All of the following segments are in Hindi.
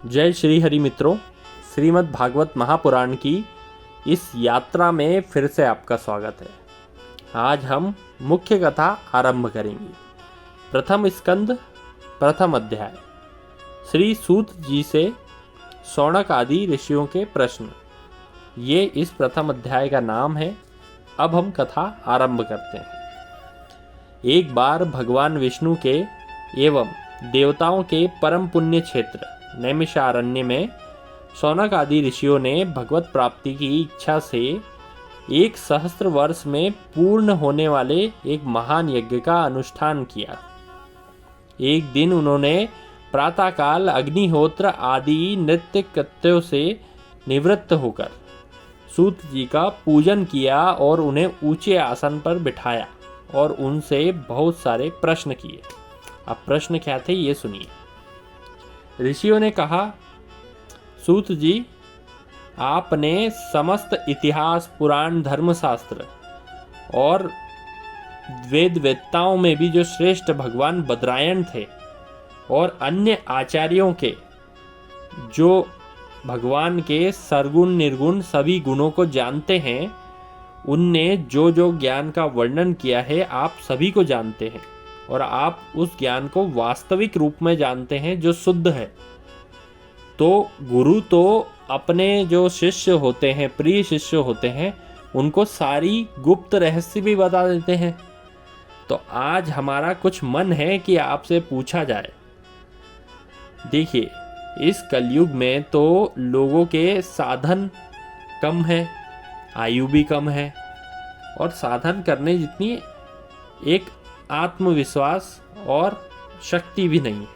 जय श्री हरि मित्रों, श्रीमद् भागवत महापुराण की इस यात्रा में फिर से आपका स्वागत है। आज हम मुख्य कथा आरंभ करेंगे। प्रथम स्कंद प्रथम अध्याय। श्री सूत जी से शौनक आदि ऋषियों के प्रश्न, ये इस प्रथम अध्याय का नाम है। अब हम कथा आरंभ करते हैं। एक बार भगवान विष्णु के एवं देवताओं के परम पुण्य क्षेत्र नैमिषारण्य में शौनक आदि ऋषियों ने भगवत प्राप्ति की इच्छा से 1 सहस्त्र वर्ष में पूर्ण होने वाले एक महान यज्ञ का अनुष्ठान किया। एक दिन उन्होंने प्रातःकाल अग्निहोत्र आदि नित्य कृत्यों से निवृत्त होकर सूत जी का पूजन किया और उन्हें ऊंचे आसन पर बिठाया और उनसे बहुत सारे प्रश्न किए। अब प्रश्न क्या थे ये सुनिए। ऋषियों ने कहा, सूत जी, आपने समस्त इतिहास, पुराण, धर्मशास्त्र और वेद वेत्ताओं में भी जो श्रेष्ठ भगवान बद्रायण थे और अन्य आचार्यों के जो भगवान के सरगुण निर्गुण सभी गुणों को जानते हैं, उनने जो जो ज्ञान का वर्णन किया है आप सभी को जानते हैं और आप उस ज्ञान को वास्तविक रूप में जानते हैं जो शुद्ध है। तो गुरु तो अपने जो शिष्य होते हैं, प्रिय शिष्य होते हैं, उनको सारी गुप्त रहस्य भी बता देते हैं। तो आज हमारा कुछ मन है कि आपसे पूछा जाए। देखिए, इस कलयुग में तो लोगों के साधन कम है, आयु भी कम है और साधन करने जितनी एक आत्मविश्वास और शक्ति भी नहीं है।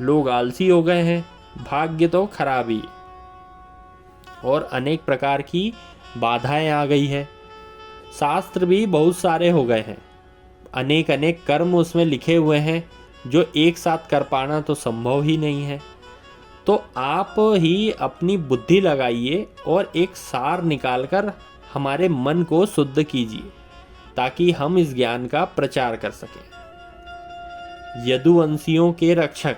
लोग आलसी हो गए हैं, भाग्य तो खराब ही है और अनेक प्रकार की बाधाएं आ गई है। शास्त्र भी बहुत सारे हो गए हैं, अनेक अनेक कर्म उसमें लिखे हुए हैं जो एक साथ कर पाना तो संभव ही नहीं है। तो आप ही अपनी बुद्धि लगाइए और एक सार निकालकर हमारे मन को शुद्ध कीजिए ताकि हम इस ज्ञान का प्रचार कर सकें। यदुवंशियों के रक्षक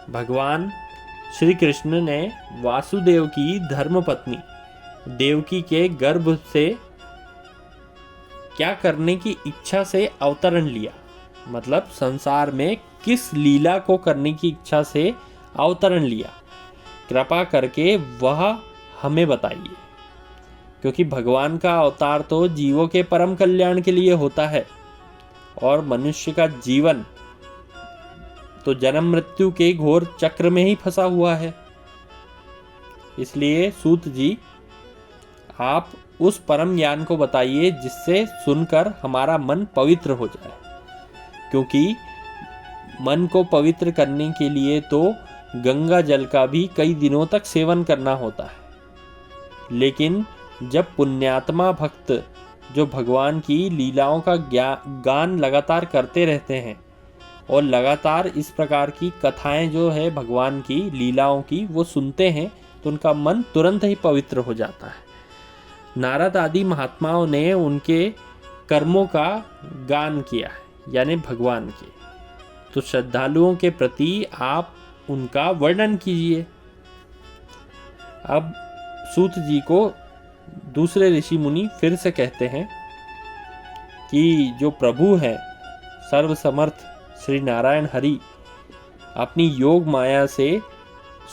भगवान श्री कृष्ण ने वासुदेव की धर्मपत्नी देवकी के गर्भ से क्या करने की इच्छा से अवतरण लिया, मतलब संसार में किस लीला को करने की इच्छा से अवतरण लिया, कृपा करके वह हमें बताइए। क्योंकि भगवान का अवतार तो जीवों के परम कल्याण के लिए होता है और मनुष्य का जीवन तो जन्म मृत्यु के घोर चक्र में ही फंसा हुआ है। इसलिए सूत जी, आप उस परम ज्ञान को बताइए जिससे सुनकर हमारा मन पवित्र हो जाए। क्योंकि मन को पवित्र करने के लिए तो गंगा जल का भी कई दिनों तक सेवन करना होता है। लेकिन जब पुण्यात्मा भक्त जो भगवान की लीलाओं का गान लगातार करते रहते हैं और लगातार इस प्रकार की कथाएं जो है भगवान की लीलाओं की वो सुनते हैं, तो उनका मन तुरंत ही पवित्र हो जाता है। नारद आदि महात्माओं ने उनके कर्मों का गान किया है, यानी भगवान के। तो श्रद्धालुओं के प्रति आप उनका वर्णन कीजिए। अब सूत जी को दूसरे ऋषि मुनि फिर से कहते हैं कि जो प्रभु है सर्वसमर्थ श्री नारायण हरि अपनी योग माया से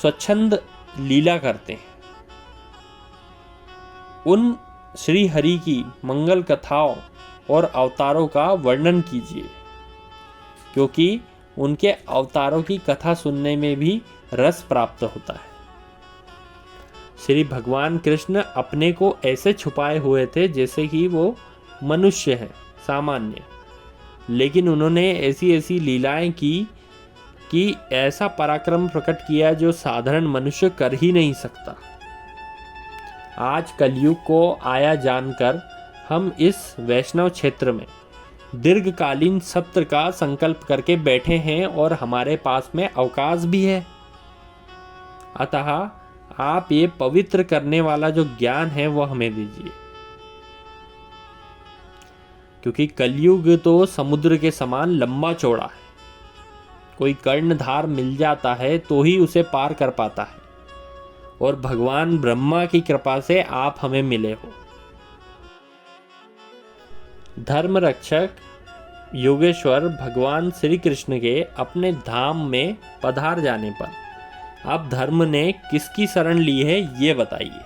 स्वच्छंद लीला करते हैं। उन श्री हरि की मंगल कथाओं और अवतारों का वर्णन कीजिए, क्योंकि उनके अवतारों की कथा सुनने में भी रस प्राप्त होता है। श्री भगवान कृष्ण अपने को ऐसे छुपाए हुए थे जैसे कि वो मनुष्य हैं सामान्य, लेकिन उन्होंने ऐसी ऐसी लीलाएं की कि ऐसा पराक्रम प्रकट किया जो साधारण मनुष्य कर ही नहीं सकता। आज कलयुग को आया जानकर हम इस वैष्णव क्षेत्र में दीर्घकालीन सत्र का संकल्प करके बैठे हैं और हमारे पास में अवकाश भी है। अतः आप ये पवित्र करने वाला जो ज्ञान है वो हमें दीजिए, क्योंकि कलयुग तो समुद्र के समान लंबा चौड़ा है, कोई कर्णधार मिल जाता है तो ही उसे पार कर पाता है, और भगवान ब्रह्मा की कृपा से आप हमें मिले हो। धर्म रक्षक योगेश्वर भगवान श्री कृष्ण के अपने धाम में पधार जाने पर अब धर्म ने किसकी शरण ली है, ये बताइए।